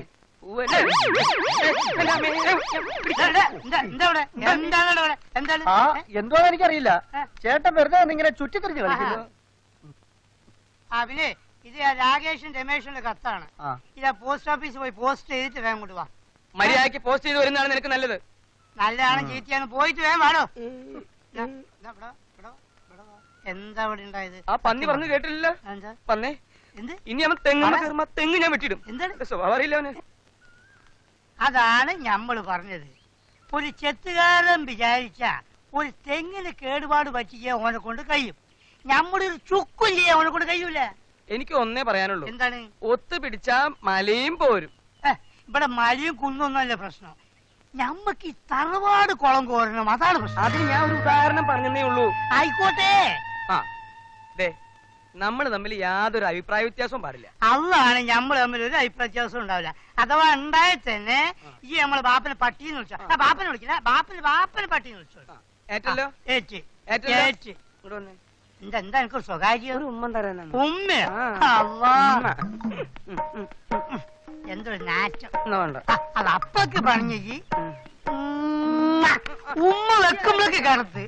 എന്തോന്ന് എനിക്കറിയില്ല. ചേട്ടൻ വെറുതെ ഇങ്ങനെ ചുറ്റിത്തിരിഞ്ഞ് കളിക്കുന്നു. പിന്നെ ഇത് രാകേഷും രമേഷിന്റെ കത്താണ്. ഇതാ പോസ്റ്റ് ഓഫീസിൽ പോയി പോസ്റ്റ് ചെയ്തിട്ട് വേഗം കൊണ്ട് വാ. മര്യാദക്ക് പോസ്റ്റ് ചെയ്ത് വരുന്നതാണ് നിനക്ക് നല്ലത്. നല്ലതാണ് ചീത്തയാണ്, പോയിട്ട് വേഗം വാടോ. എന്താ ഇവിടെ ഉണ്ടായത്? ആ പന്നി പറഞ്ഞു കേട്ടില്ല. എന്താ? പന്നേ എന്ത്? ഇനി അവൻ തെങ്ങ് തെങ്ങ് ഞാൻ വെട്ടിടും. എന്താണ്? സ്വഭാവം അറിയില്ല അവന്. അതാണ് ഞമ്മള് പറഞ്ഞത്. ഒരു ചെത്തുകാരൻ വിചാരിച്ച ഒരു തെങ്ങിന് കേടുപാട് പറ്റിയ ഓനെ കൊണ്ട് കഴിയും. ഞമ്മളൊരു ചുക്കും ചെയ്യാൻ ഓനെ കൊണ്ട് കഴിയൂല. എനിക്ക് ഒന്നേ പറയാനുള്ളൂ. എന്താണ്? ഒത്തു പിടിച്ചാ മലയും പോരും. ഇവിടെ മലയും കുന്നൊന്നുമല്ല പ്രശ്നം. ഞമ്മക്ക് ഈ തറവാട് കുളം കോരണം, അതാണ് പ്രശ്നം. അതിന് ഞാൻ ഒരു ഉദാഹരണം പറഞ്ഞതേ ഉള്ളൂ. ആയിക്കോട്ടെ. ആ ദേ നമ്മൾ തമ്മിൽ യാതൊരു അഭിപ്രായ വ്യത്യാസവും പാടില്ല. അതാണ് ഞമ്മള് തമ്മിൽ ഒരു അഭിപ്രായ വ്യത്യാസം ഉണ്ടാവില്ല. അഥവാ ഉണ്ടായി തന്നെ ഈ നമ്മളെ ബാപ്പനെ പട്ടിന്ന് വിളിച്ചോ. ബാപ്പനെ വിളിക്കില്ല, ബാപ്പനെ പട്ടിന്ന് വിളിച്ചോ. ഏറ്റല്ലോ ഏറ്റ് ഏറ്റല്ലോ. ഏറ്റ്. എന്താ എനിക്ക് സ്വകാര്യം? ഒരു ഉമ്മ തരാനാണ്. ഉമ്മ എന്തൊരു നാറ്റം. വേണ്ട. അത് അപ്പൊക്ക് പറഞ്ഞു ഉമ്മ വെക്കുമ്പോഴൊക്കെ കറുത്ത്